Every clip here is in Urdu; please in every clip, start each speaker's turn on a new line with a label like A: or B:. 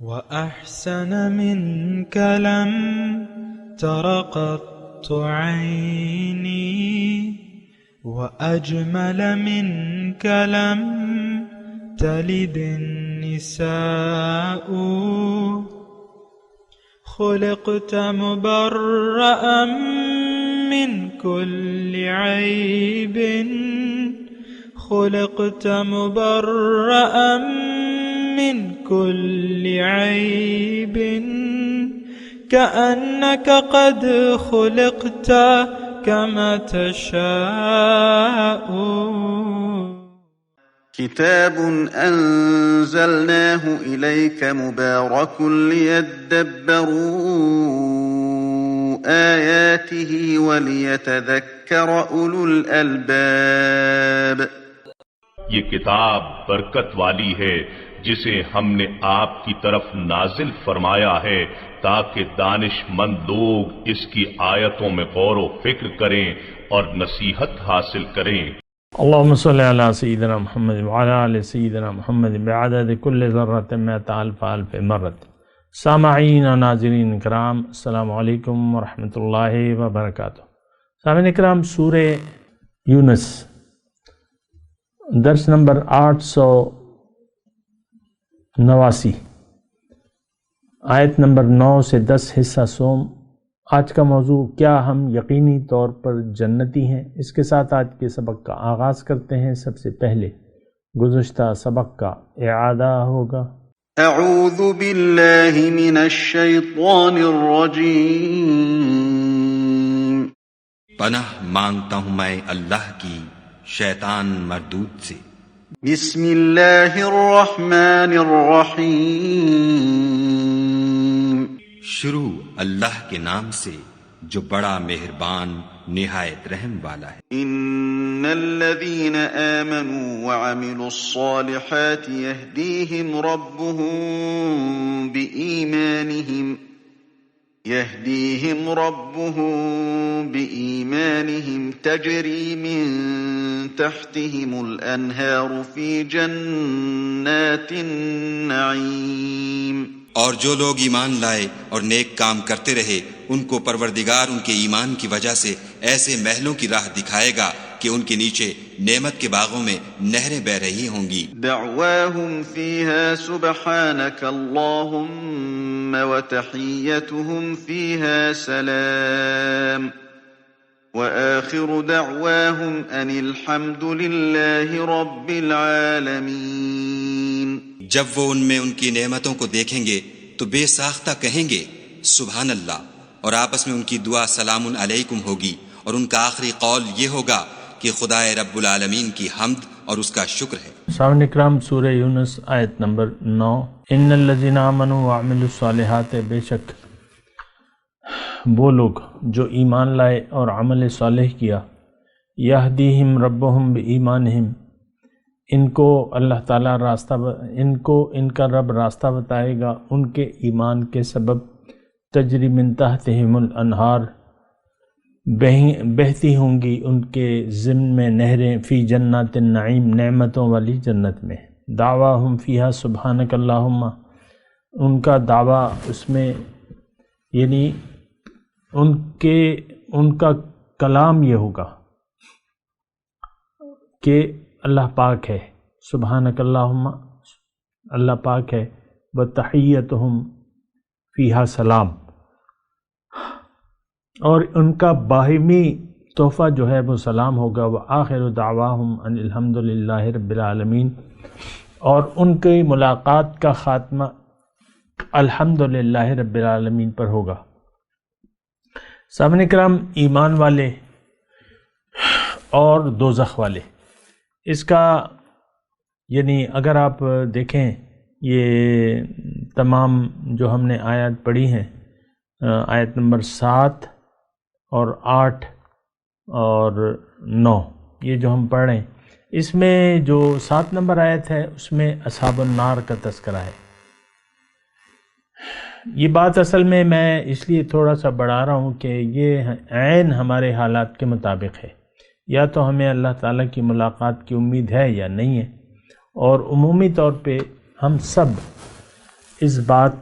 A: وأحسن منك لم تر قط عيني، وأجمل منك لم تلد النساء. خلقت مبرأ من كل عيب، خلقت مبرأ من كل عيب، كأنك قد خلقت كما تشاء.
B: كتاب أنزلناه إليك مبارك ليدبروا آياته وليتذكر أولو الألباب.
C: یہ کتاب برکت والی ہے جسے ہم نے آپ کی طرف نازل فرمایا ہے تاکہ دانش مند لوگ اس کی آیتوں میں غور و فکر کریں اور نصیحت حاصل کریں۔
D: اللهم صل على سيدنا محمد وعلى آل سيدنا محمد بعدد كل ذرة مئة ألف ألف مرة۔ سامعین و ناظرین کرام، السلام علیکم ورحمۃ اللہ وبرکاتہ۔ سامعین کرام، سورہ یونس درس نمبر 889، آیت نمبر 9 سے 10 حصہ سوم۔ آج کا موضوع، کیا ہم یقینی طور پر جنتی ہیں؟ اس کے ساتھ آج کے سبق کا آغاز کرتے ہیں۔ سب سے پہلے گزشتہ سبق کا اعادہ ہوگا۔
B: اعوذ باللہ من الشیطان الرجیم۔
E: پناہ مانگتا ہوں میں اللہ کی شیطان مردود سے۔
B: بسم اللہ الرحمن الرحیم۔
E: شروع اللہ کے نام سے جو بڑا مہربان نہایت رحم والا ہے۔
B: ان الذین آمنوا وعملوا الصالحات يهديهم ربهم بإيمانهم تجري من تحتهم الأنهار في جنات النعيم۔
E: اور جو لوگ ایمان لائے اور نیک کام کرتے رہے، ان کو پروردگار ان کے ایمان کی وجہ سے ایسے محلوں کی راہ دکھائے گا کہ ان کے نیچے نعمت کے باغوں میں نہریں بہ رہی ہوں گی۔
B: دعواهم فيها سبحانك اللهم وتحيتهم فيها سلام وآخر دعواهم أن الحمد لله رب العالمين۔
E: جب وہ ان میں ان کی نعمتوں کو دیکھیں گے تو بے ساختہ کہیں گے سبحان اللہ، اور آپس میں ان کی دعا سلام علیکم ہوگی، اور ان کا آخری قول یہ ہوگا کہ خدائے رب العالمین کی حمد اور اس کا شکر ہے۔
D: سامعین اکرام، سورہ یونس آیت نمبر 9۔ ان الذین آمنوا وعملوا الصالحات، بے شک وہ لوگ جو ایمان لائے اور عمل صالح کیا، یہدیہم ربہم بایمانہم، ان کو اللہ تعالیٰ ان کا رب راستہ بتائے گا ان کے ایمان کے سبب۔ تجری من تحتہم الانہار، بہتی ہوں گی ان کے ضمن میں نہریں، فی جنات النعیم، نعمتوں والی جنت میں۔ دعواہم فیہا سبحانک اللہم، ان کا دعویٰ اس میں، یعنی ان کا کلام یہ ہوگا کہ اللہ پاک ہے، سبحانک اللہم، اللہ پاک ہے، وتحیتہم فیہا سلام، اور ان کا باہمی تحفہ جو ہے وہ سلام ہوگا۔ وآخر دعواہم ان الحمد للہ رب العالمین، اور ان کی ملاقات کا خاتمہ الحمد للہ رب العالمین پر ہوگا۔ سامعین کرام، ایمان والے اور دوزخ والے، اس کا یعنی اگر آپ دیکھیں یہ تمام جو ہم نے آیات پڑھی ہیں، آیت نمبر 7 اور 8 اور 9، یہ جو ہم پڑھ رہے ہیں، اس میں جو 7 نمبر آیت ہے اس میں اصحاب النار کا تذکرہ ہے۔ یہ بات اصل میں اس لیے تھوڑا سا بڑھا رہا ہوں کہ یہ عین ہمارے حالات کے مطابق ہے، یا تو ہمیں اللہ تعالیٰ کی ملاقات کی امید ہے یا نہیں ہے، اور عمومی طور پہ ہم سب اس بات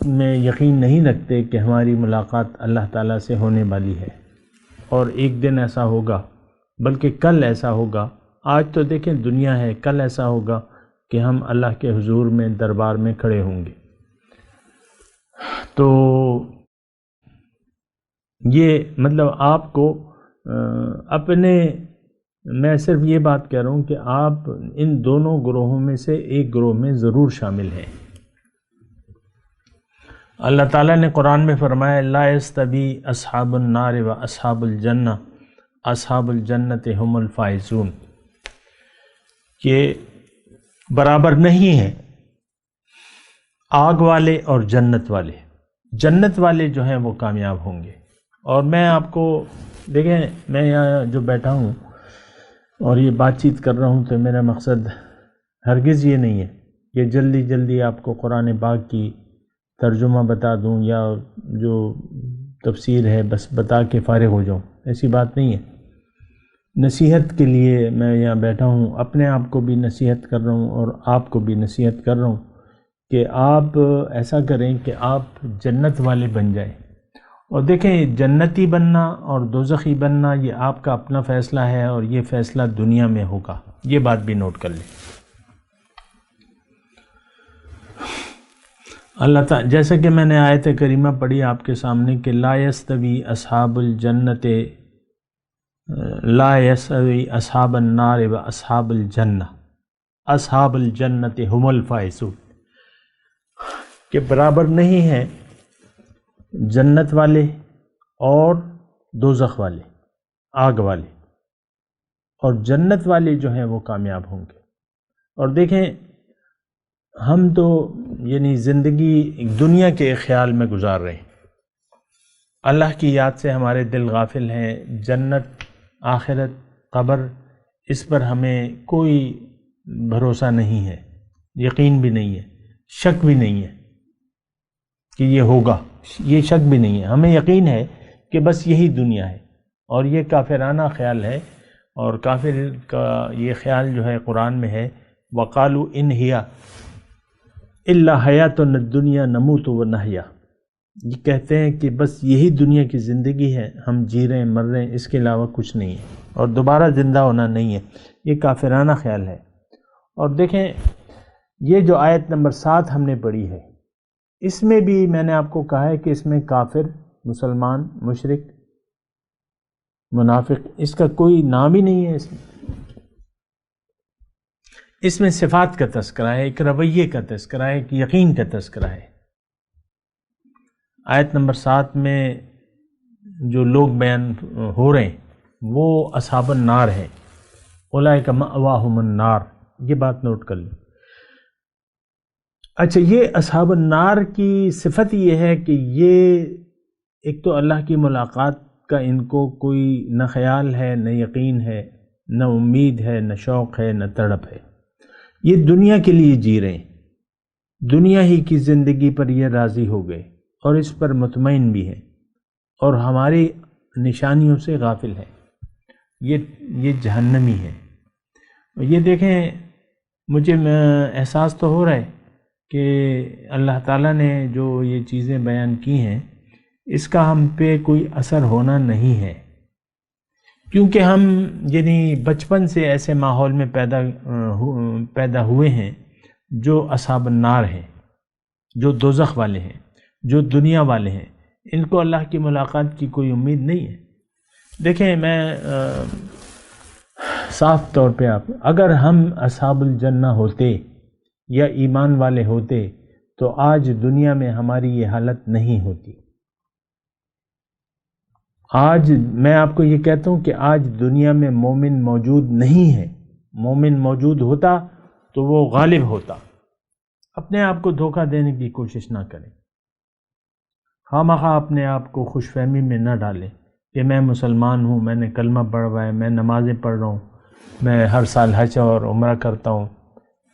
D: میں یقین نہیں رکھتے کہ ہماری ملاقات اللہ تعالیٰ سے ہونے والی ہے، اور ایک دن ایسا ہوگا، بلکہ کل ایسا ہوگا۔ آج تو دیکھیں دنیا ہے، کل ایسا ہوگا کہ ہم اللہ کے حضور میں دربار میں کھڑے ہوں گے۔ تو یہ مطلب آپ کو میں صرف یہ بات کہہ رہا ہوں کہ آپ ان دونوں گروہوں میں سے ایک گروہ میں ضرور شامل ہیں۔ اللہ تعالیٰ نے قرآن میں فرمایا لا یستوی اصحاب النار و اصحاب الجنہ اصحاب الجنت هم الفائزون، کہ برابر نہیں ہے آگ والے اور جنت والے۔ جنت والے جو ہیں وہ کامیاب ہوں گے۔ اور میں آپ کو دیکھیں، میں یہاں جو بیٹھا ہوں اور یہ بات چیت کر رہا ہوں تو میرا مقصد ہرگز یہ نہیں ہے کہ جلدی جلدی آپ کو قرآن پاک کی ترجمہ بتا دوں یا جو تفسیر ہے بس بتا کے فارغ ہو جاؤں، ایسی بات نہیں ہے۔ نصیحت کے لیے میں یہاں بیٹھا ہوں، اپنے آپ کو بھی نصیحت کر رہا ہوں اور آپ کو بھی نصیحت کر رہا ہوں کہ آپ ایسا کریں کہ آپ جنت والے بن جائیں۔ اور دیکھیں، جنتی بننا اور دوزخی بننا یہ آپ کا اپنا فیصلہ ہے، اور یہ فیصلہ دنیا میں ہوگا، یہ بات بھی نوٹ کر لیں۔ اللہ تعالیٰ جیسا کہ میں نے آیت کریمہ پڑھی آپ کے سامنے کہ لا یستوی اصحاب الجنت لا یستوی اصحاب النار و اصحاب الجنہ اصحاب الجنت هم الفائزون، کہ برابر نہیں ہے جنت والے اور دوزخ والے، آگ والے، اور جنت والے جو ہیں وہ کامیاب ہوں گے۔ اور دیکھیں، ہم تو یعنی زندگی دنیا کے خیال میں گزار رہے ہیں، اللہ کی یاد سے ہمارے دل غافل ہیں۔ جنت، آخرت، قبر، اس پر ہمیں کوئی بھروسہ نہیں ہے، یقین بھی نہیں ہے، شک بھی نہیں ہے کہ یہ ہوگا، یہ شک بھی نہیں ہے۔ ہمیں یقین ہے کہ بس یہی دنیا ہے، اور یہ کافرانہ خیال ہے، اور کافر کا یہ خیال جو ہے قرآن میں ہے وَقَالُوا إِنْ هِيَ إِلَّا حَيَاتُنَا الدُّنْيَا نَمُوتُ وَنَحْيَا، یہ کہتے ہیں کہ بس یہی دنیا کی زندگی ہے، ہم جی رہے ہیں، مر رہے ہیں، اس کے علاوہ کچھ نہیں ہے، اور دوبارہ زندہ ہونا نہیں ہے۔ یہ کافرانہ خیال ہے۔ اور دیکھیں، یہ جو آیت نمبر 7 ہم نے پڑھی ہے، اس میں بھی میں نے آپ کو کہا ہے کہ اس میں کافر، مسلمان، مشرک، منافق، اس کا کوئی نام ہی نہیں ہے۔ اس میں صفات کا تذکرہ ہے، ایک رویے کا تذکرہ ہے، ایک یقین کا تذکرہ ہے۔ آیت نمبر 7 میں جو لوگ بیان ہو رہے ہیں وہ اصحاب النار ہیں، اولئک مأواہم النار، یہ بات نوٹ کر لیں۔ اچھا، یہ اصحاب النار کی صفت یہ ہے کہ یہ ایک تو اللہ کی ملاقات کا ان کو کوئی نہ خیال ہے، نہ یقین ہے، نہ امید ہے، نہ شوق ہے، نہ تڑپ ہے۔ یہ دنیا کے لیے جی رہے ہیں، دنیا ہی کی زندگی پر یہ راضی ہو گئے اور اس پر مطمئن بھی ہیں، اور ہماری نشانیوں سے غافل ہیں۔ یہ جہنمی ہے۔ یہ دیکھیں، مجھے احساس تو ہو رہا ہے کہ اللہ تعالیٰ نے جو یہ چیزیں بیان کی ہیں اس کا ہم پہ کوئی اثر ہونا نہیں ہے، کیونکہ ہم یعنی بچپن سے ایسے ماحول میں پیدا ہوئے ہیں جو اصحاب النار ہیں، جو دوزخ والے ہیں، جو دنیا والے ہیں، ان کو اللہ کی ملاقات کی کوئی امید نہیں ہے۔ دیکھیں، میں صاف طور پہ اگر ہم اصحاب الجنہ ہوتے یا ایمان والے ہوتے تو آج دنیا میں ہماری یہ حالت نہیں ہوتی۔ آج میں آپ کو یہ کہتا ہوں کہ آج دنیا میں مومن موجود نہیں ہے۔ مومن موجود ہوتا تو وہ غالب ہوتا۔ اپنے آپ کو دھوکہ دینے کی کوشش نہ کریں، خواہ اپنے آپ کو خوش فہمی میں نہ ڈالیں کہ میں مسلمان ہوں، میں نے کلمہ پڑھا ہوا ہے، میں نمازیں پڑھ رہا ہوں، میں ہر سال حج اور عمرہ کرتا ہوں۔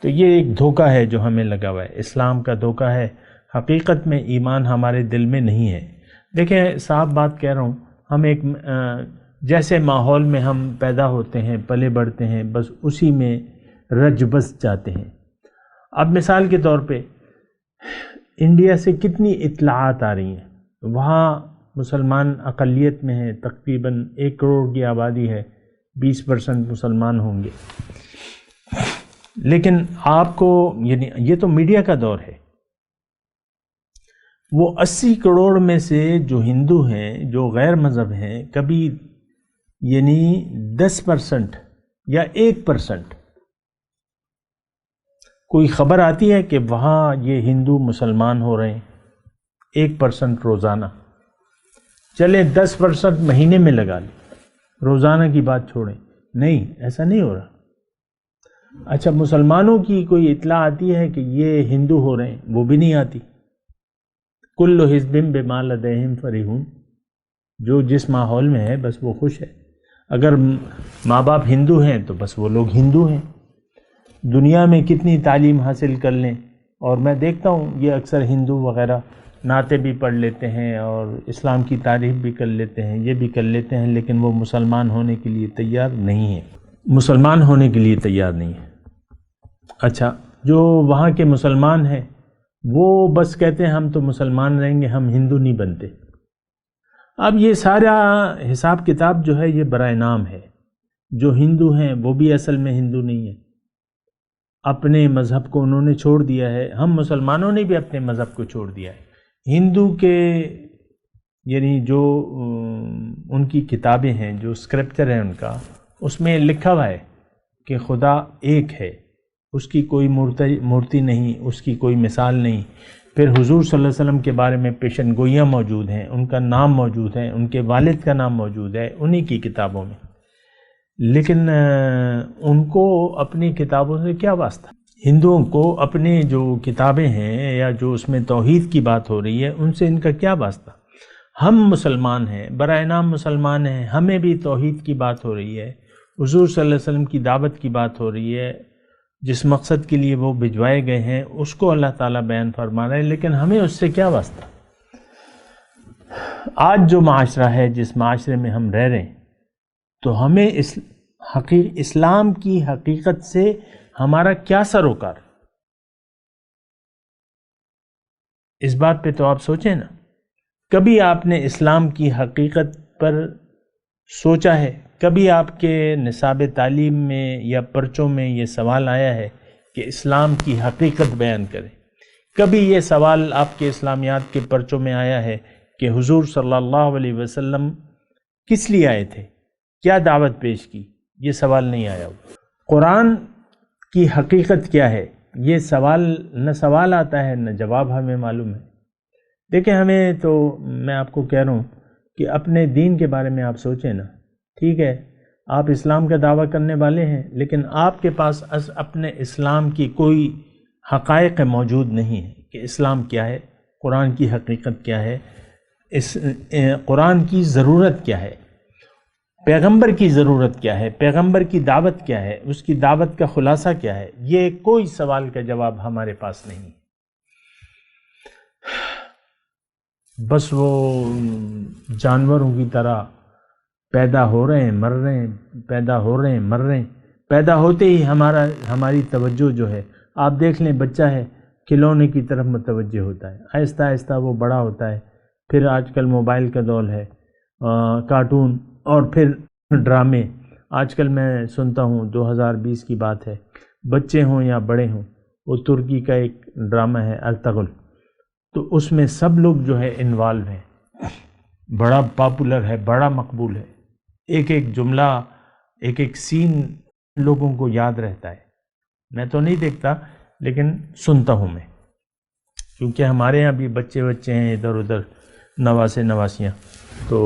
D: تو یہ ایک دھوکہ ہے جو ہمیں لگا ہوا ہے، اسلام کا دھوکہ ہے۔ حقیقت میں ایمان ہمارے دل میں نہیں ہے۔ دیکھیں، صاف بات کہہ رہا ہوں، ہم ایک جیسے ماحول میں ہم پیدا ہوتے ہیں، پلے بڑھتے ہیں، بس اسی میں رج بس جاتے ہیں۔ اب مثال کے طور پہ انڈیا سے کتنی اطلاعات آ رہی ہیں، وہاں مسلمان اقلیت میں ہیں، تقریباً 1 کروڑ کی آبادی ہے، 20% مسلمان ہوں گے، لیکن آپ کو یعنی یہ تو میڈیا کا دور ہے، وہ 80 کروڑ میں سے جو ہندو ہیں، جو غیر مذہب ہیں، کبھی یعنی 10% یا 1% کوئی خبر آتی ہے کہ وہاں یہ ہندو مسلمان ہو رہے ہیں؟ 1% روزانہ، چلے 10% مہینے میں لگا لیں، روزانہ کی بات چھوڑیں، نہیں ایسا نہیں ہو رہا۔ اچھا مسلمانوں کی کوئی اطلاع آتی ہے کہ یہ ہندو ہو رہے ہیں؟ وہ بھی نہیں آتی۔ کل حزب بما لدیہم فرحون، جو جس ماحول میں ہے بس وہ خوش ہے، اگر ماں باپ ہندو ہیں تو بس وہ لوگ ہندو ہیں، دنیا میں کتنی تعلیم حاصل کر لیں، اور میں دیکھتا ہوں یہ اکثر ہندو وغیرہ نعتیں بھی پڑھ لیتے ہیں اور اسلام کی تعریف بھی کر لیتے ہیں، یہ بھی کر لیتے ہیں، لیکن وہ مسلمان ہونے کے لیے تیار نہیں ہیں، مسلمان ہونے کے لیے تیار نہیں ہیں۔ اچھا جو وہاں کے مسلمان ہیں وہ بس کہتے ہیں ہم تو مسلمان رہیں گے، ہم ہندو نہیں بنتے۔ اب یہ سارا حساب کتاب جو ہے یہ برائے نام ہے، جو ہندو ہیں وہ بھی اصل میں ہندو نہیں ہیں، اپنے مذہب کو انہوں نے چھوڑ دیا ہے، ہم مسلمانوں نے بھی اپنے مذہب کو چھوڑ دیا ہے۔ ہندو کے یعنی جو ان کی کتابیں ہیں، جو اسکرپچر ہے ان کا، اس میں لکھا ہوا ہے کہ خدا ایک ہے، اس کی کوئی مورتی نہیں، اس کی کوئی مثال نہیں۔ پھر حضور صلی اللہ علیہ وسلم کے بارے میں پیشن گوئیاں موجود ہیں، ان کا نام موجود ہے، ان کے والد کا نام موجود ہے انہی کی کتابوں میں، لیکن ان کو اپنی کتابوں سے کیا واسطہ؟ ہندوؤں کو اپنی جو کتابیں ہیں یا جو اس میں توحید کی بات ہو رہی ہے ان سے ان کا کیا واسطہ؟ ہم مسلمان ہیں، برائے نام مسلمان ہیں، ہمیں بھی توحید کی بات ہو رہی ہے، حضور صلی اللہ علیہ وسلم کی دعوت کی بات ہو رہی ہے، جس مقصد کے لیے وہ بھجوائے گئے ہیں اس کو اللہ تعالیٰ بیان فرما رہے ہیں، لیکن ہمیں اس سے کیا واسطہ؟ آج جو معاشرہ ہے، جس معاشرے میں ہم رہ رہے ہیں، تو ہمیں اسلام کی حقیقت سے ہمارا کیا سروکار؟ اس بات پہ تو آپ سوچیں نا، کبھی آپ نے اسلام کی حقیقت پر سوچا ہے؟ کبھی آپ کے نصاب تعلیم میں یا پرچوں میں یہ سوال آیا ہے کہ اسلام کی حقیقت بیان کریں؟ کبھی یہ سوال آپ کے اسلامیات کے پرچوں میں آیا ہے کہ حضور صلی اللہ علیہ وسلم کس لیے آئے تھے، کیا دعوت پیش کی؟ یہ سوال نہیں آیا ہوا۔ قرآن کی حقیقت کیا ہے، یہ سوال نہ سوال آتا ہے نہ جواب ہمیں معلوم ہے۔ دیکھیں ہمیں تو، میں آپ کو کہہ رہا ہوں کہ اپنے دین کے بارے میں آپ سوچیں نا، ٹھیک ہے آپ اسلام کا دعویٰ کرنے والے ہیں، لیکن آپ کے پاس اپنے اسلام کی کوئی حقائق موجود نہیں ہے کہ اسلام کیا ہے، قرآن کی حقیقت کیا ہے، قرآن کی ضرورت کیا ہے، پیغمبر کی ضرورت کیا ہے، پیغمبر کی دعوت کیا ہے، اس کی دعوت کا خلاصہ کیا ہے، یہ کوئی سوال کا جواب ہمارے پاس نہیں۔ بس وہ جانوروں کی طرح پیدا ہو رہے ہیں مر رہے ہیں، پیدا ہو رہے ہیں مر رہے ہیں، پیدا ہوتے ہی ہماری توجہ جو ہے، آپ دیکھ لیں بچہ ہے کھلونے کی طرف متوجہ ہوتا ہے، آہستہ آہستہ وہ بڑا ہوتا ہے، پھر آج کل موبائل کا دور ہے، کارٹون اور پھر ڈرامے۔ آج کل میں سنتا ہوں 2020 کی بات ہے، بچے ہوں یا بڑے ہوں، وہ ترکی کا ایک ڈرامہ ہے ارطغرل، تو اس میں سب لوگ جو ہے انوالو ہیں، بڑا پاپولر ہے، بڑا مقبول ہے، ایک ایک جملہ، ایک ایک سین لوگوں کو یاد رہتا ہے۔ میں تو نہیں دیکھتا لیکن سنتا ہوں میں، کیونکہ ہمارے یہاں بھی بچے ہیں ادھر ادھر، نواسے نواسیاں، تو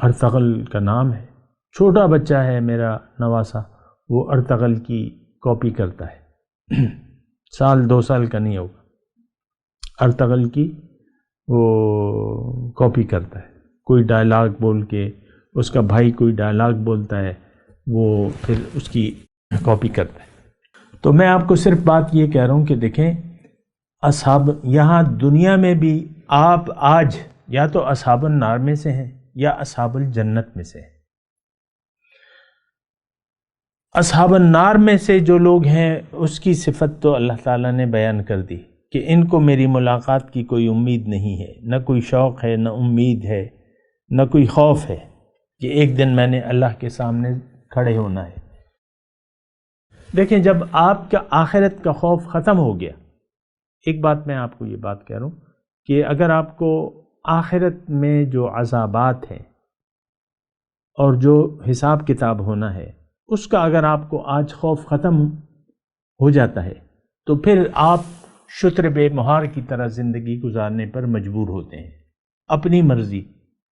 D: ارطغرل کا نام ہے، چھوٹا بچہ ہے میرا نواسا، وہ ارطغرل کی کاپی کرتا ہے، 1-2 سال کا نہیں ہوگا، ارطغرل کی وہ کاپی کرتا ہے، کوئی ڈائلاگ بول کے، اس کا بھائی کوئی ڈائلاگ بولتا ہے، وہ پھر اس کی کاپی کرتا ہے۔ تو میں آپ کو صرف بات یہ کہہ رہا ہوں کہ دیکھیں اصحاب، یہاں دنیا میں بھی آپ آج یا تو اصحاب النار میں سے ہیں یا اصحاب الجنت میں سے ہیں۔ اصحاب النار میں سے جو لوگ ہیں اس کی صفت تو اللہ تعالیٰ نے بیان کر دی کہ ان کو میری ملاقات کی کوئی امید نہیں ہے، نہ کوئی شوق ہے، نہ امید ہے، نہ کوئی خوف ہے کہ ایک دن میں نے اللہ کے سامنے کھڑے ہونا ہے۔ دیکھیں، جب آپ کا آخرت کا خوف ختم ہو گیا، ایک بات میں آپ کو یہ بات کہہ رہا ہوں کہ اگر آپ کو آخرت میں جو عذابات ہیں اور جو حساب کتاب ہونا ہے اس کا اگر آپ کو آج خوف ختم ہو جاتا ہے تو پھر آپ شتر بے مہار کی طرح زندگی گزارنے پر مجبور ہوتے ہیں اپنی مرضی،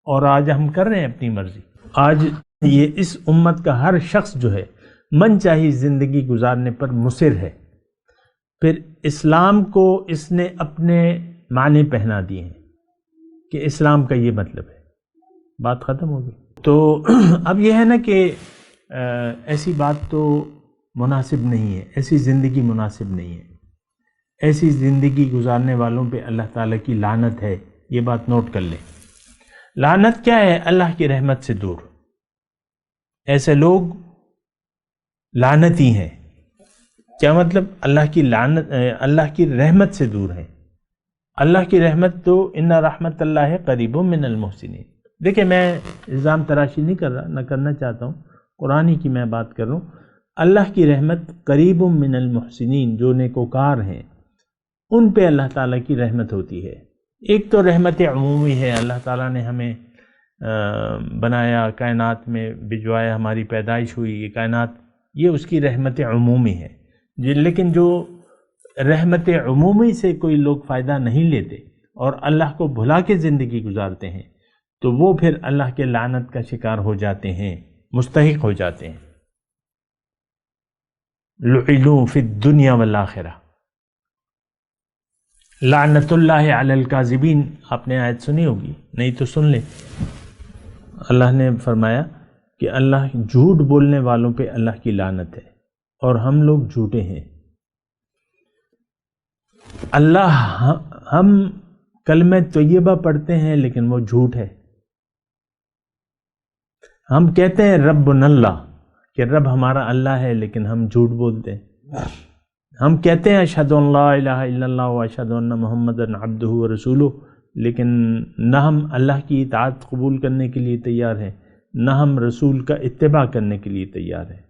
D: اور آج ہم کر رہے ہیں اپنی مرضی۔ آج یہ اس امت کا ہر شخص جو ہے من چاہی زندگی گزارنے پر مصر ہے۔ پھر اسلام کو اس نے اپنے معنی پہنا دیے ہیں کہ اسلام کا یہ مطلب ہے، بات ختم ہو گئی۔ تو اب یہ ہے نا کہ ایسی بات تو مناسب نہیں ہے، ایسی زندگی مناسب نہیں ہے، ایسی زندگی گزارنے والوں پہ اللہ تعالیٰ کی لعنت ہے، یہ بات نوٹ کر لیں۔ لعنت کیا ہے؟ اللہ کی رحمت سے دور۔ ایسے لوگ لعنتی ہیں۔ کیا مطلب؟ اللہ کی لعنت، اللہ کی رحمت سے دور ہیں۔ اللہ کی رحمت تو ان رحمت اللہ قریب من المحسنین۔ دیکھیں، میں الزام تراشی نہیں کر رہا، نہ کرنا چاہتا ہوں، قرآن کی میں بات کر رہا ہوں۔ اللہ کی رحمت قریب من المحسنین، جو نیکوکار ہیں ان پہ اللہ تعالیٰ کی رحمت ہوتی ہے۔ ایک تو رحمت عمومی ہے، اللہ تعالیٰ نے ہمیں بنایا، کائنات میں بھجوایا، ہماری پیدائش ہوئی، یہ کائنات، یہ اس کی رحمت عمومی ہے۔ لیکن جو رحمت عمومی سے کوئی لوگ فائدہ نہیں لیتے اور اللہ کو بھلا کے زندگی گزارتے ہیں تو وہ پھر اللہ کے لعنت کا شکار ہو جاتے ہیں، مستحق ہو جاتے ہیں۔ لعنوا فی الدنیا والآخرہ، لعنت اللہ علی الکاذبین۔ آپ نے آیت سنی ہوگی، نہیں تو سن لیں۔ اللہ نے فرمایا کہ اللہ جھوٹ بولنے والوں پہ اللہ کی لعنت ہے، اور ہم لوگ جھوٹے ہیں۔ ہم کلمہ طیبہ پڑھتے ہیں لیکن وہ جھوٹ ہے۔ ہم کہتے ہیں ربنا اللہ، کہ رب ہمارا اللہ ہے، لیکن ہم جھوٹ بولتے ہیں۔ ہم کہتے ہیں اشہد ان لا الہ الا اللہ و اشہد ان محمد عبدہ و رسولہ، لیکن نہ ہم اللہ کی اطاعت قبول کرنے کے لیے تیار ہیں، نہ ہم رسول کا اتباع کرنے کے لیے تیار ہیں۔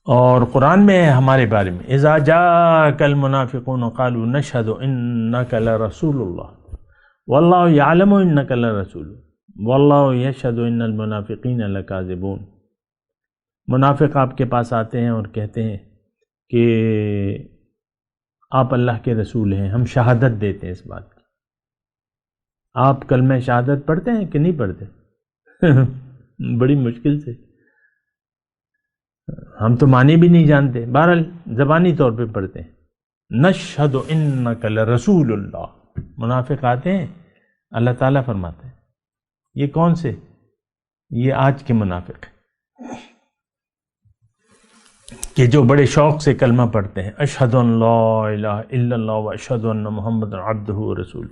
D: اور قرآن میں ہے ہمارے بارے میں، اذا جاءک المنافقون قالوا نشہد انک لرسول اللہ واللہ یعلم انک لرسول واللہ یشہد ان المنافقین لکاذبون۔ منافق آپ کے پاس آتے ہیں اور کہتے ہیں کہ آپ اللہ کے رسول ہیں، ہم شہادت دیتے ہیں اس بات کی۔ آپ کلمہ شہادت پڑھتے ہیں کہ نہیں پڑھتے؟ بڑی مشکل سے، ہم تو معنی بھی نہیں جانتے، بہرحال زبانی طور پہ پڑھتے ہیں، نشہد انک لرسول اللہ۔ منافق آتے ہیں، اللہ تعالیٰ فرماتے ہیں یہ کون سے؟ یہ آج کے منافق کہ جو بڑے شوق سے کلمہ پڑھتے ہیں، اشہد ان لا الہ الا اللہ و اشہد ان محمد عبدہ و رسول۔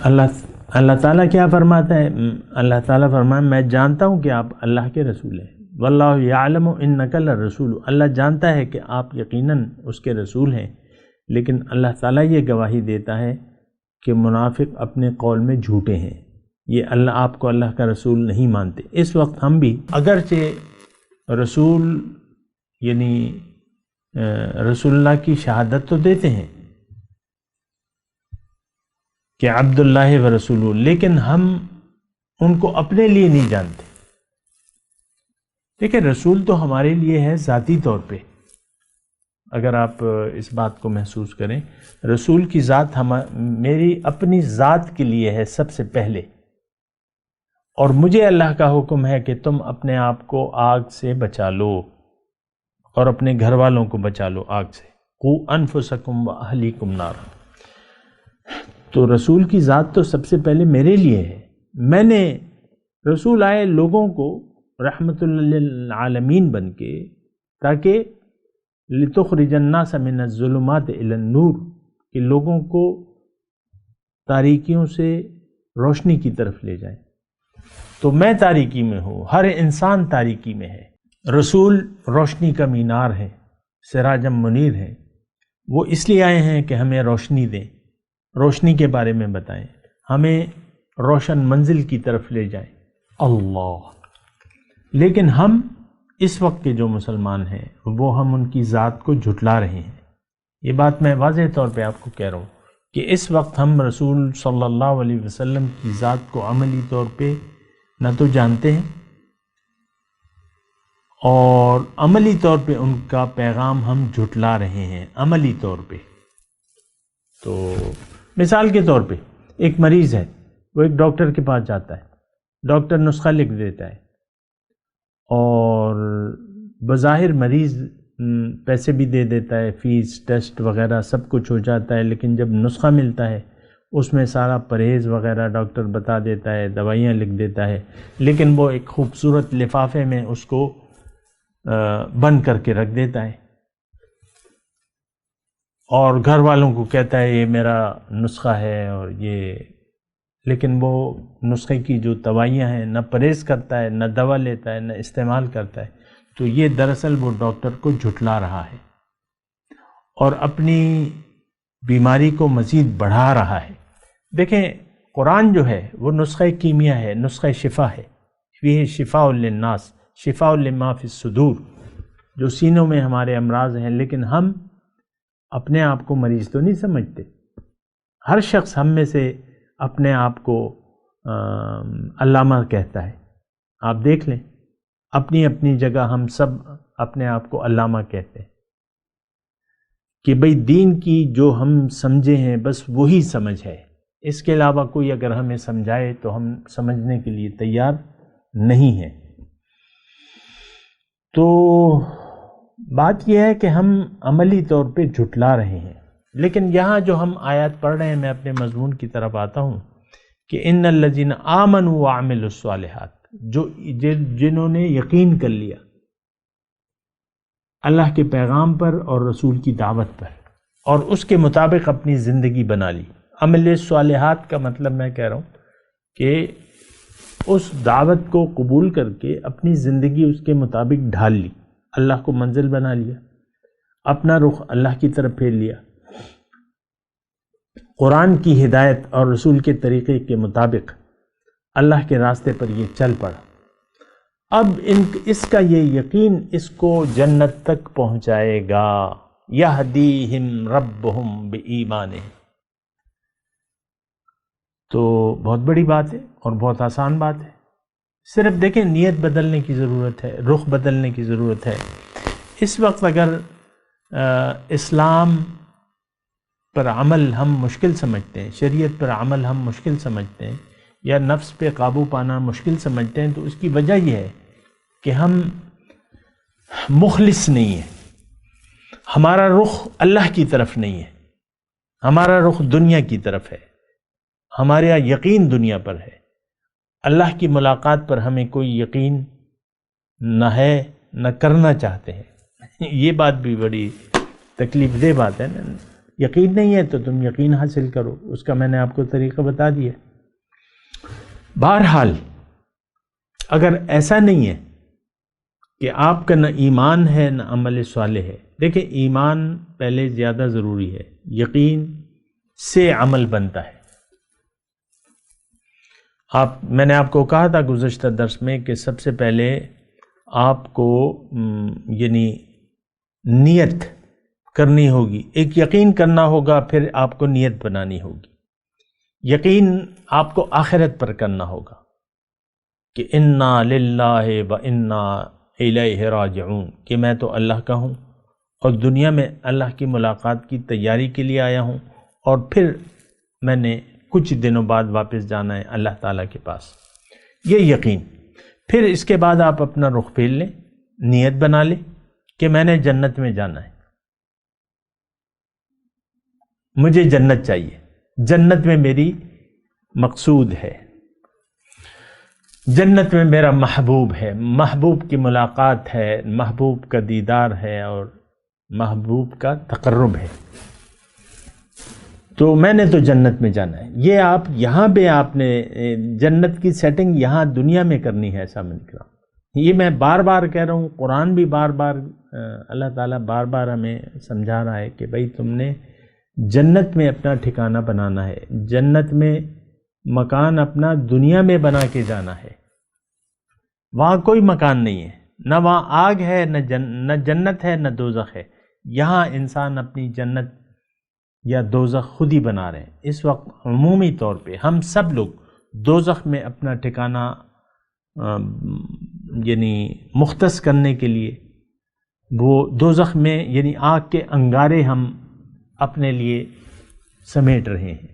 D: اللہ تعالیٰ کیا فرماتا ہے؟ اللہ تعالیٰ فرماتا ہے میں جانتا ہوں کہ آپ اللہ کے رسول ہیں، واللہ یعلم انک لرسول، اللہ جانتا ہے کہ آپ یقیناً اس کے رسول ہیں، لیکن اللہ تعالیٰ یہ گواہی دیتا ہے کہ منافق اپنے قول میں جھوٹے ہیں، یہ اللہ آپ کو اللہ کا رسول نہیں مانتے۔ اس وقت ہم بھی اگرچہ رسول یعنی رسول اللہ کی شہادت تو دیتے ہیں کہ عبداللہ و رسول، لیکن ہم ان کو اپنے لیے نہیں جانتے۔ دیکھیں، رسول تو ہمارے لیے ہے ذاتی طور پہ، اگر آپ اس بات کو محسوس کریں، رسول کی ذات میری اپنی ذات کے لیے ہے سب سے پہلے، اور مجھے اللہ کا حکم ہے کہ تم اپنے آپ کو آگ سے بچا لو اور اپنے گھر والوں کو بچا لو آگ سے، قوا انفسکم واہلیکم نارا۔ تو رسول کی ذات تو سب سے پہلے میرے لیے ہے۔ میں نے رسول آئے لوگوں کو رحمت للعالمین بن کے، تاکہ لتخرج الناس من الظلمات الی النور، کہ لوگوں کو تاریکیوں سے روشنی کی طرف لے جائیں۔ تو میں تاریکی میں ہوں، ہر انسان تاریکی میں ہے، رسول روشنی کا مینار ہے، سراجم منیر ہے، وہ اس لیے آئے ہیں کہ ہمیں روشنی دیں، روشنی کے بارے میں بتائیں، ہمیں روشن منزل کی طرف لے جائیں اللہ۔ لیکن ہم اس وقت کے جو مسلمان ہیں وہ ہم ان کی ذات کو جھٹلا رہے ہیں۔ یہ بات میں واضح طور پہ آپ کو کہہ رہا ہوں کہ اس وقت ہم رسول صلی اللہ علیہ وسلم کی ذات کو عملی طور پہ نہ تو جانتے ہیں، اور عملی طور پہ ان کا پیغام ہم جھٹلا رہے ہیں عملی طور پہ۔ تو مثال کے طور پہ ایک مریض ہے، وہ ایک ڈاکٹر کے پاس جاتا ہے، ڈاکٹر نسخہ لکھ دیتا ہے، اور بظاہر مریض پیسے بھی دے دیتا ہے، فیس ٹیسٹ وغیرہ سب کچھ ہو جاتا ہے، لیکن جب نسخہ ملتا ہے اس میں سارا پرہیز وغیرہ ڈاکٹر بتا دیتا ہے، دوائیاں لکھ دیتا ہے، لیکن وہ ایک خوبصورت لفافے میں اس کو بند کر کے رکھ دیتا ہے، اور گھر والوں کو کہتا ہے یہ میرا نسخہ ہے اور یہ، لیکن وہ نسخے کی جو دوائیاں ہیں نہ پرہیز کرتا ہے، نہ دوا لیتا ہے، نہ استعمال کرتا ہے۔ تو یہ دراصل وہ ڈاکٹر کو جھٹلا رہا ہے اور اپنی بیماری کو مزید بڑھا رہا ہے۔ دیکھیں قرآن جو ہے وہ نسخہ کیمیا ہے، نسخہ شفا ہے، یہ شفاء للناس، شفاء لما فی الصدور، جو سینوں میں ہمارے امراض ہیں، لیکن ہم اپنے آپ کو مریض تو نہیں سمجھتے۔ ہر شخص ہم میں سے اپنے آپ کو علامہ کہتا ہے، آپ دیکھ لیں اپنی اپنی جگہ ہم سب اپنے آپ کو علامہ کہتے ہیں کہ بھئی دین کی جو ہم سمجھے ہیں بس وہی سمجھ ہے، اس کے علاوہ کوئی اگر ہمیں سمجھائے تو ہم سمجھنے کے لیے تیار نہیں ہیں۔ تو بات یہ ہے کہ ہم عملی طور پہ جھٹلا رہے ہیں، لیکن یہاں جو ہم آیات پڑھ رہے ہیں، میں اپنے مضمون کی طرف آتا ہوں کہ ان الذین آمنوا وعملوا الصالحات، جو جنہوں نے یقین کر لیا اللہ کے پیغام پر اور رسول کی دعوت پر، اور اس کے مطابق اپنی زندگی بنا لی۔ عمل صالحات کا مطلب میں کہہ رہا ہوں کہ اس دعوت کو قبول کر کے اپنی زندگی اس کے مطابق ڈھال لی، اللہ کو منزل بنا لیا، اپنا رخ اللہ کی طرف پھیر لیا، قرآن کی ہدایت اور رسول کے طریقے کے مطابق اللہ کے راستے پر یہ چل پڑا۔ اب اس کا یہ یقین اس کو جنت تک پہنچائے گا، یہدیہم ربہم بایمانہم۔ تو بہت بڑی بات ہے اور بہت آسان بات ہے، صرف دیکھیں نیت بدلنے کی ضرورت ہے، رخ بدلنے کی ضرورت ہے۔ اس وقت اگر اسلام پر عمل ہم مشکل سمجھتے ہیں، شریعت پر عمل ہم مشکل سمجھتے ہیں، یا نفس پہ قابو پانا مشکل سمجھتے ہیں، تو اس کی وجہ یہ ہے کہ ہم مخلص نہیں ہیں، ہمارا رخ اللہ کی طرف نہیں ہے، ہمارا رخ دنیا کی طرف ہے، ہمارا یقین دنیا پر ہے، اللہ کی ملاقات پر ہمیں کوئی یقین نہ ہے، نہ کرنا چاہتے ہیں۔ یہ بات بھی بڑی تکلیف دہ بات ہے نا، یقین نہیں ہے تو تم یقین حاصل کرو، اس کا میں نے آپ کو طریقہ بتا دیا۔ بہرحال اگر ایسا نہیں ہے کہ آپ کا نہ ایمان ہے نہ عمل صالح ہے، دیکھیں ایمان پہلے زیادہ ضروری ہے، یقین سے عمل بنتا ہے۔ میں نے آپ کو کہا تھا گزشتہ درس میں کہ سب سے پہلے آپ کو یعنی نیت کرنی ہوگی، ایک یقین کرنا ہوگا، پھر آپ کو نیت بنانی ہوگی۔ یقین آپ کو آخرت پر کرنا ہوگا کہ انا للہ و انا الیہ راجعون، کہ میں تو اللہ کا ہوں اور دنیا میں اللہ کی ملاقات کی تیاری کے لیے آیا ہوں، اور پھر میں نے کچھ دنوں بعد واپس جانا ہے اللہ تعالیٰ کے پاس، یہ یقین۔ پھر اس کے بعد آپ اپنا رخ پھیر لیں، نیت بنا لیں کہ میں نے جنت میں جانا ہے، مجھے جنت چاہیے، جنت میں میری مقصود ہے، جنت میں میرا محبوب ہے، محبوب کی ملاقات ہے، محبوب کا دیدار ہے اور محبوب کا تقرب ہے، تو میں نے تو جنت میں جانا ہے۔ یہ آپ یہاں پہ آپ نے جنت کی سیٹنگ یہاں دنیا میں کرنی ہے، ایسا میں نکلا۔ یہ میں بار بار کہہ رہا ہوں، قرآن بھی بار بار اللہ تعالیٰ بار بار ہمیں سمجھا رہا ہے کہ بھئی تم نے جنت میں اپنا ٹھکانہ بنانا ہے، جنت میں مکان اپنا دنیا میں بنا کے جانا ہے. وہاں کوئی مکان نہیں ہے، نہ وہاں آگ ہے، نہ جنت ہے، نہ دوزخ ہے. یہاں انسان اپنی جنت یا دوزخ خود ہی بنا رہے ہیں. اس وقت عمومی طور پہ ہم سب لوگ دوزخ میں اپنا ٹھکانہ یعنی مختص کرنے کے لیے وہ دوزخ میں یعنی آگ کے انگارے ہم اپنے لیے سمیٹ رہے ہیں.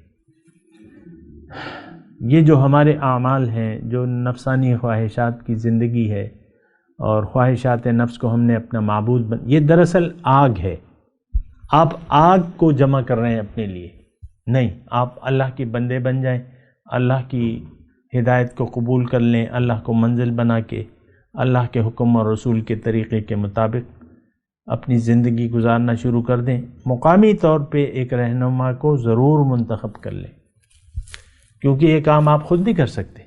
D: یہ جو ہمارے اعمال ہیں، جو نفسانی خواہشات کی زندگی ہے اور خواہشات نفس کو ہم نے اپنا معبود یہ دراصل آگ ہے. آپ آگ کو جمع کر رہے ہیں اپنے لیے نہیں، آپ اللہ کے بندے بن جائیں، اللہ کی ہدایت کو قبول کر لیں، اللہ کو منزل بنا کے اللہ کے حکم اور رسول کے طریقے کے مطابق اپنی زندگی گزارنا شروع کر دیں. مقامی طور پہ ایک رہنما کو ضرور منتخب کر لیں، کیونکہ یہ کام آپ خود نہیں کر سکتے.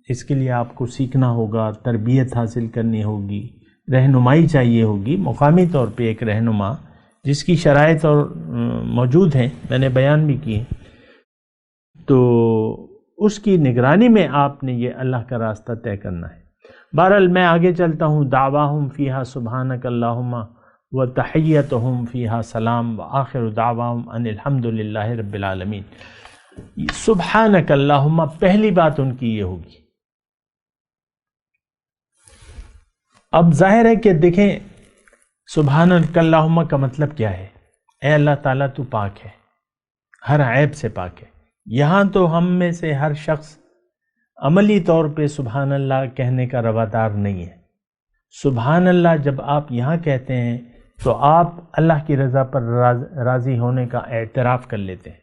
D: اس کے لیے آپ کو سیکھنا ہوگا، تربیت حاصل کرنی ہوگی، رہنمائی چاہیے ہوگی. مقامی طور پہ ایک رہنما جس کی شرائط اور موجود ہیں، میں نے بیان بھی کیے، تو اس کی نگرانی میں آپ نے یہ اللہ کا راستہ طے کرنا ہے. بہرحال میں آگے چلتا ہوں. دعواہم فیہا سبحانک اللہم وتحیتہم فیہا سلام وآخر دعواہم ان الحمد للہ رب العالمین. سبحانک اللہم پہلی بات ان کی یہ ہوگی. اب ظاہر ہے کہ دیکھیں سبحانک اللہم کا مطلب کیا ہے؟ اے اللہ تعالیٰ تو پاک ہے، ہر عیب سے پاک ہے. یہاں تو ہم میں سے ہر شخص عملی طور پہ سبحان اللہ کہنے کا روادار نہیں ہے. سبحان اللہ جب آپ یہاں کہتے ہیں تو آپ اللہ کی رضا پر راضی ہونے کا اعتراف کر لیتے ہیں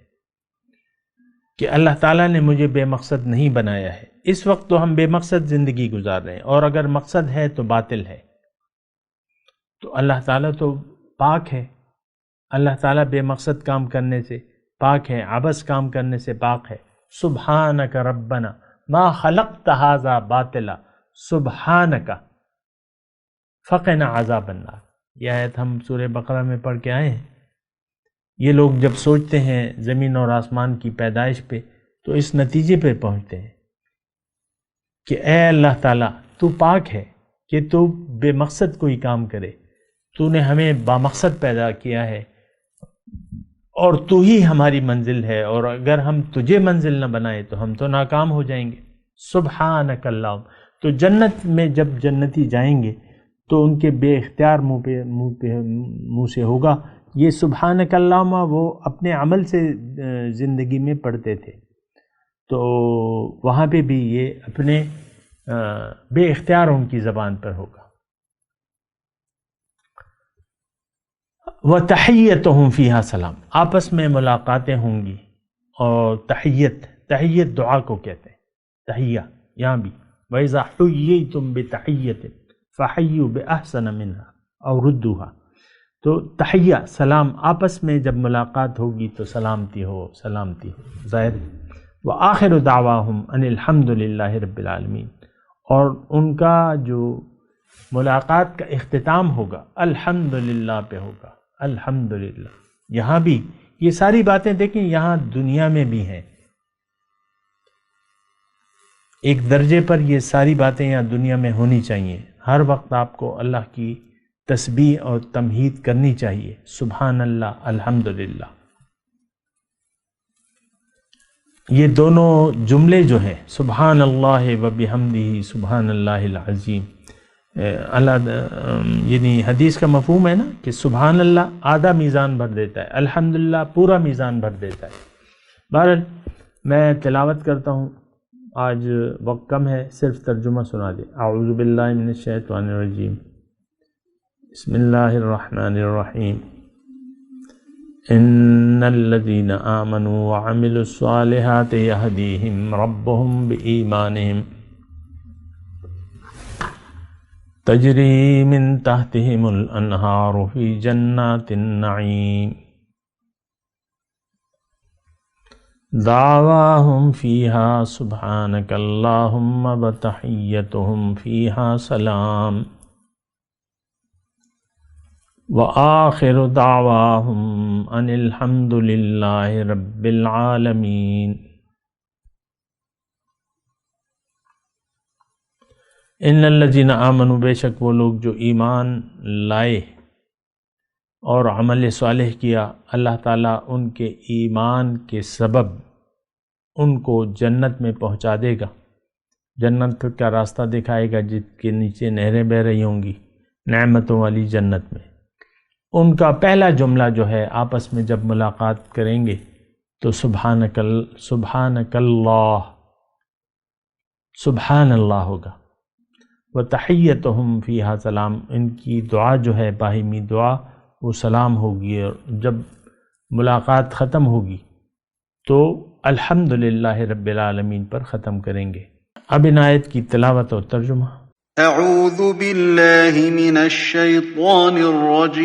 D: کہ اللہ تعالیٰ نے مجھے بے مقصد نہیں بنایا ہے. اس وقت تو ہم بے مقصد زندگی گزار رہے ہیں، اور اگر مقصد ہے تو باطل ہے. تو اللہ تعالیٰ تو پاک ہے، اللہ تعالیٰ بے مقصد کام کرنے سے پاک ہے، عبث کام کرنے سے پاک ہے. سبحانک ربنا ما خلقت ھذا باطلا سبحانک فقنا عذاب النار. یہ آیت ہم سورہ بقرہ میں پڑھ کے آئے ہیں. یہ لوگ جب سوچتے ہیں زمین اور آسمان کی پیدائش پہ تو اس نتیجے پہ پہنچتے ہیں کہ اے اللہ تعالیٰ تو پاک ہے کہ تو بے مقصد کوئی کام کرے. تو نے ہمیں بامقصد پیدا کیا ہے اور تو ہی ہماری منزل ہے، اور اگر ہم تجھے منزل نہ بنائے تو ہم تو ناکام ہو جائیں گے. سبحانک اللہم. تو جنت میں جب جنتی جائیں گے تو ان کے بے اختیار منہ سے ہوگا یہ سبحانک اللہم. وہ اپنے عمل سے زندگی میں پڑھتے تھے، تو وہاں پہ بھی یہ اپنے بے اختیار ان کی زبان پر ہوگا. وَتَحِيَّتُهُمْ فِيهَا سلام. آپس میں ملاقاتیں ہوں گی. اور تحیت دعا کو کہتے ہیں. تحیہ یہاں بھی وَإِذَا حُيِّيتُمْ بِتَحِيَّةٍ فَحَيُّوا بِأَحْسَنَ مِنْهَا أَوْ رُدُّوهَا. تو تحیہ سلام آپس میں جب ملاقات ہوگی تو سلامتی ہو ظاہر. وَآخِرُ دَعْوَاهُمْ أَنِ الْحَمْدُ لِلَّهِ رَبِّ الْعَالَمِينَ. اور ان کا جو ملاقات کا اختتام ہوگا الحمدللہ پہ ہوگا. الحمدللہ. یہاں بھی یہ ساری باتیں دیکھیں یہاں دنیا میں بھی ہیں، ایک درجے پر یہ ساری باتیں یہاں دنیا میں ہونی چاہیے. ہر وقت آپ کو اللہ کی تسبیح اور تمہید کرنی چاہیے. سبحان اللہ الحمدللہ. یہ دونوں جملے جو ہیں سبحان اللہ و بحمدہ سبحان اللہ العظیم، اللہ یعنی حدیث کا مفہوم ہے نا کہ سبحان اللہ آدھا میزان بھر دیتا ہے، الحمدللہ پورا میزان بھر دیتا ہے. بہرحال میں تلاوت کرتا ہوں، آج وقت کم ہے، صرف ترجمہ سنا دیں. اعوذ باللہ من الشیطان الرجیم. بسم اللہ الرحمن الرحیم. ان الذین آمنوا وعملوا الصالحات یہدیہم ربہم بایمانہم تجری من تحتہم الانہار فی جنات النعیم دعواہم فیہا سبحانک اللہم وتحیتہم فیہا سلام وآخر دعواہم ان الحمد للہ رب العالمین۔ ان الذین آمنوا، بے شک وہ لوگ جو ایمان لائے اور عمل صالح کیا، اللہ تعالیٰ ان کے ایمان کے سبب ان کو جنت میں پہنچا دے گا، جنت کا راستہ دکھائے گا جس کے نیچے نہریں بہہ رہی ہوں گی، نعمتوں والی جنت میں۔ ان کا پہلا جملہ جو ہے آپس میں جب ملاقات کریں گے تو سبحانک اللہ، سبحان اللہ ہوگا، وتحیتہم فیہا سلام، ان کی دعا جو ہے باہمی دعا وہ سلام ہوگی، اور جب ملاقات ختم ہوگی تو الحمدللہ رب العالمین پر ختم کریں گے۔ اب ان آیت کی تلاوت اور ترجمہ۔
B: اعوذ باللہ من الشیطان الرجیم،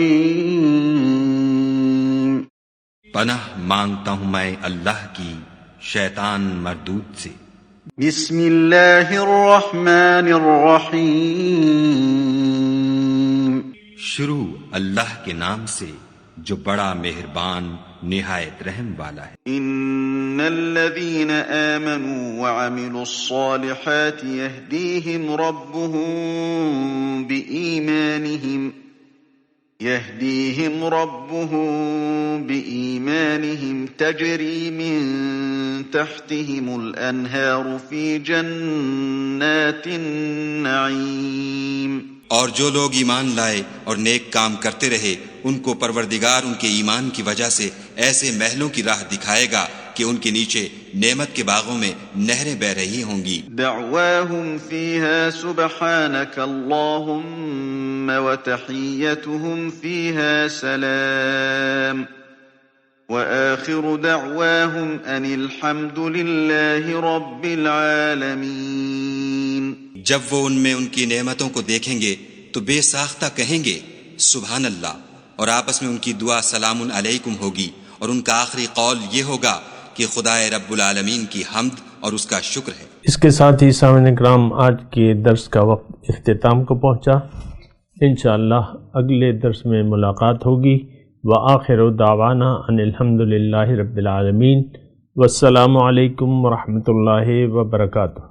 E: پناہ مانگتا ہوں میں اللہ کی شیطان مردود سے۔
B: بسم اللہ الرحمن الرحیم،
E: شروع اللہ کے نام سے جو بڑا مہربان نہایت رحم والا ہے۔
B: ان الذین آمنوا وعملوا الصالحات يهديهم ربهم بإيمانهم تجري من تحتهم الأنهار في جنات النعيم۔
E: اور جو لوگ ایمان لائے اور نیک کام کرتے رہے ان کو پروردگار ان کے ایمان کی وجہ سے ایسے محلوں کی راہ دکھائے گا کہ ان کے نیچے نعمت کے باغوں میں نہریں بہہ رہی ہوں گی۔
B: دعواهم فيها سبحانك اللهم وتحيتهم فيها سلام وآخر دعواهم ان الحمد لله رب العالمين۔
E: جب وہ ان میں ان کی نعمتوں کو دیکھیں گے تو بے ساختہ کہیں گے سبحان اللہ، اور آپس میں ان کی دعا سلام علیکم ہوگی، اور ان کا آخری قول یہ ہوگا کہ خدا رب العالمین کی حمد اور اس کا شکر ہے۔
D: اس کے ساتھ ہی سامعین اکرام آج کے درس کا وقت اختتام کو پہنچا۔ انشاءاللہ اگلے درس میں ملاقات ہوگی۔ وآخر دعوانا ان الحمد للہ رب العالمین، والسلام علیکم ورحمۃ اللہ وبرکاتہ۔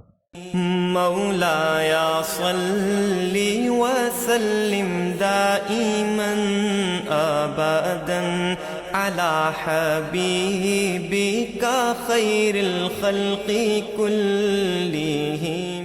A: مولایا صلی وسلم دائما ابدا علی حبیبک خیر الخلق کلہم۔